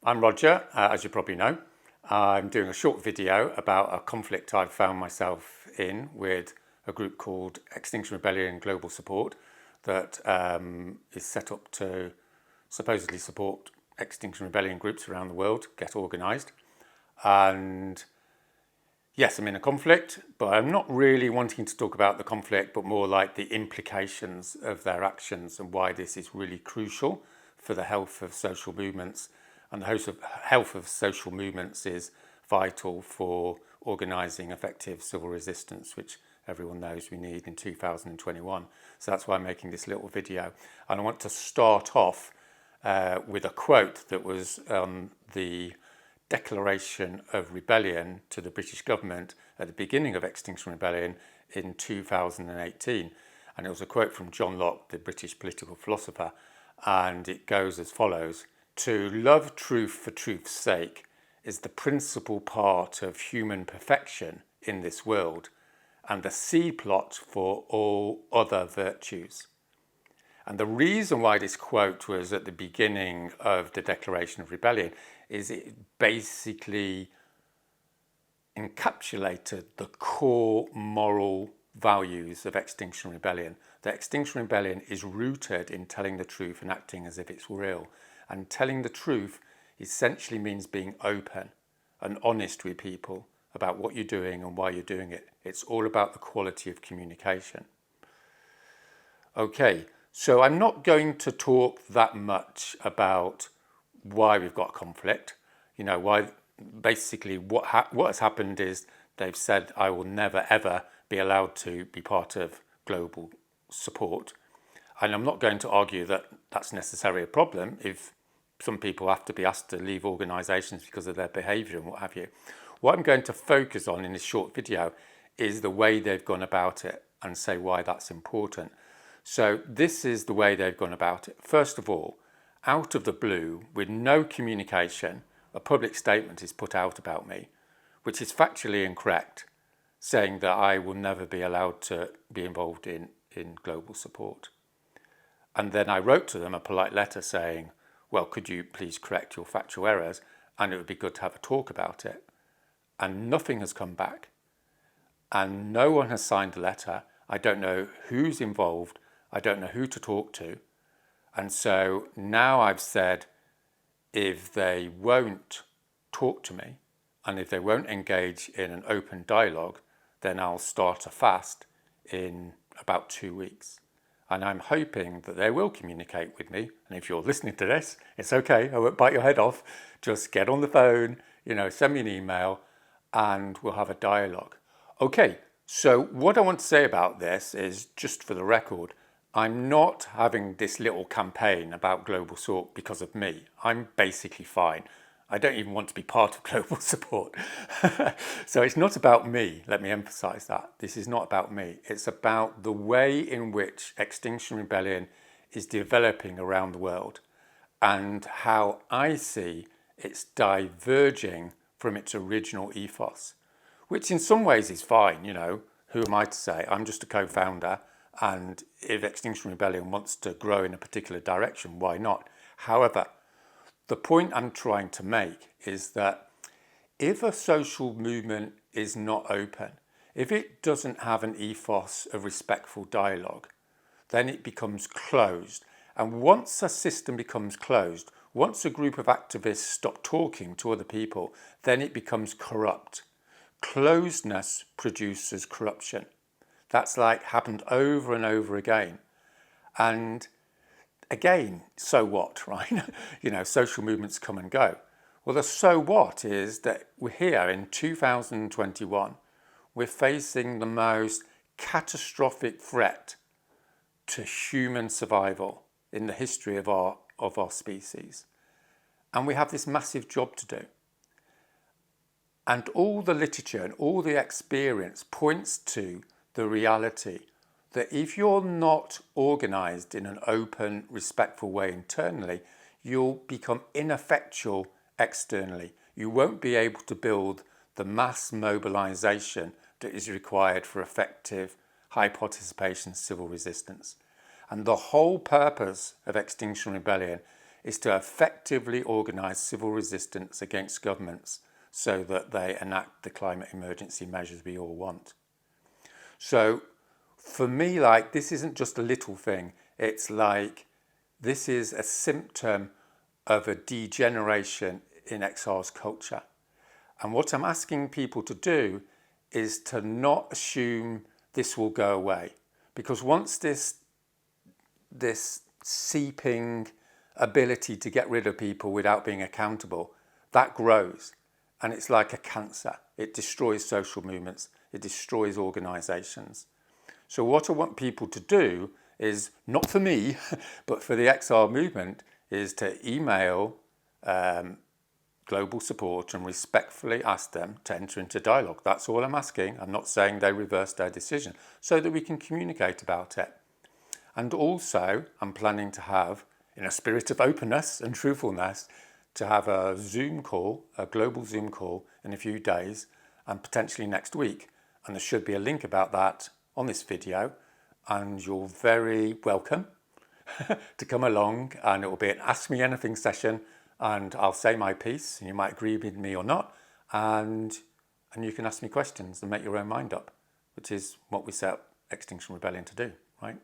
I'm Roger, as you probably know. I'm doing a short video about a conflict I've found myself in with a group called Extinction Rebellion Global Support that is set up to supposedly support Extinction Rebellion groups around the world get organised. And yes, I'm in a conflict, but I'm not really wanting to talk about the conflict, but more like the implications of their actions and why this is really crucial for the health of social movements. And the health of social movements is vital for organising effective civil resistance, which everyone knows we need in 2021. So that's why I'm making this little video. And I want to start off with a quote that was the Declaration of Rebellion to the British government at the beginning of Extinction Rebellion in 2018. And it was a quote from John Locke, the British political philosopher, and it goes as follows: "To love truth for truth's sake is the principal part of human perfection in this world and the seed plot for all other virtues." And the reason why this quote was at the beginning of the Declaration of Rebellion is it basically encapsulated the core moral values of Extinction Rebellion. The Extinction Rebellion is rooted in telling the truth and acting as if it's real. And telling the truth essentially means being open and honest with people about what you're doing and why you're doing it. It's all about the quality of communication. Okay, so I'm not going to talk that much about why we've got a conflict. You know, why basically what has happened is they've said I will never ever be allowed to be part of global support. And I'm not going to argue that that's necessarily a problem if some people have to be asked to leave organisations because of their behaviour and what have you. What I'm going to focus on in this short video is the way they've gone about it and say why that's important. So this is the way they've gone about it. First of all, out of the blue, with no communication, a public statement is put out about me, which is factually incorrect, saying that I will never be allowed to be involved in global support. And then I wrote to them a polite letter saying, well, could you please correct your factual errors, and it would be good to have a talk about it. And nothing has come back. And no one has signed the letter. I don't know who's involved. I don't know who to talk to. And so now I've said, if they won't talk to me, and if they won't engage in an open dialogue, then I'll start a fast in about 2 weeks. And I'm hoping that they will communicate with me. And if you're listening to this, it's okay. I won't bite your head off. Just get on the phone, send me an email, and we'll have a dialogue. Okay, so what I want to say about this is, just for the record, I'm not having this little campaign about global support because of me. I'm basically fine. I don't even want to be part of global support. So it's not about me. Let me emphasize that. This is not about me. It's about the way in which Extinction Rebellion is developing around the world and how I see it's diverging from its original ethos, which in some ways is fine. Who am I to say? I'm just a co-founder. And if Extinction Rebellion wants to grow in a particular direction, why not? However, the point I'm trying to make is that if a social movement is not open, if it doesn't have an ethos of respectful dialogue, then it becomes closed. And once a system becomes closed, once a group of activists stop talking to other people, then it becomes corrupt. Closedness produces corruption. That's happened over and over again. And again, so what, right? Social movements come and go. Well, the so what is that we're here in 2021. We're facing the most catastrophic threat to human survival in the history of our species. And we have this massive job to do. And all the literature and all the experience points to the reality that if you're not organised in an open, respectful way internally, you'll become ineffectual externally. You won't be able to build the mass mobilisation that is required for effective, high participation civil resistance. And the whole purpose of Extinction Rebellion is to effectively organise civil resistance against governments so that they enact the climate emergency measures we all want. So for me, like, this isn't just a little thing. It's like, this is a symptom of a degeneration in exiles culture. And what I'm asking people to do is to not assume this will go away. Because once this seeping ability to get rid of people without being accountable, that grows. And it's like a cancer. It destroys social movements. It destroys organisations. So what I want people to do is, not for me, but for the exile movement, is to email global support and respectfully ask them to enter into dialogue. That's all I'm asking. I'm not saying they reverse their decision, so that we can communicate about it. And also, I'm planning to have, in a spirit of openness and truthfulness, to have a Zoom call, a global Zoom call in a few days, and potentially next week. And there should be a link about that on this video, and you're very welcome to come along, and it will be an Ask Me Anything session, and I'll say my piece, and you might agree with me or not, and you can ask me questions and make your own mind up, which is what we set up Extinction Rebellion to do, right?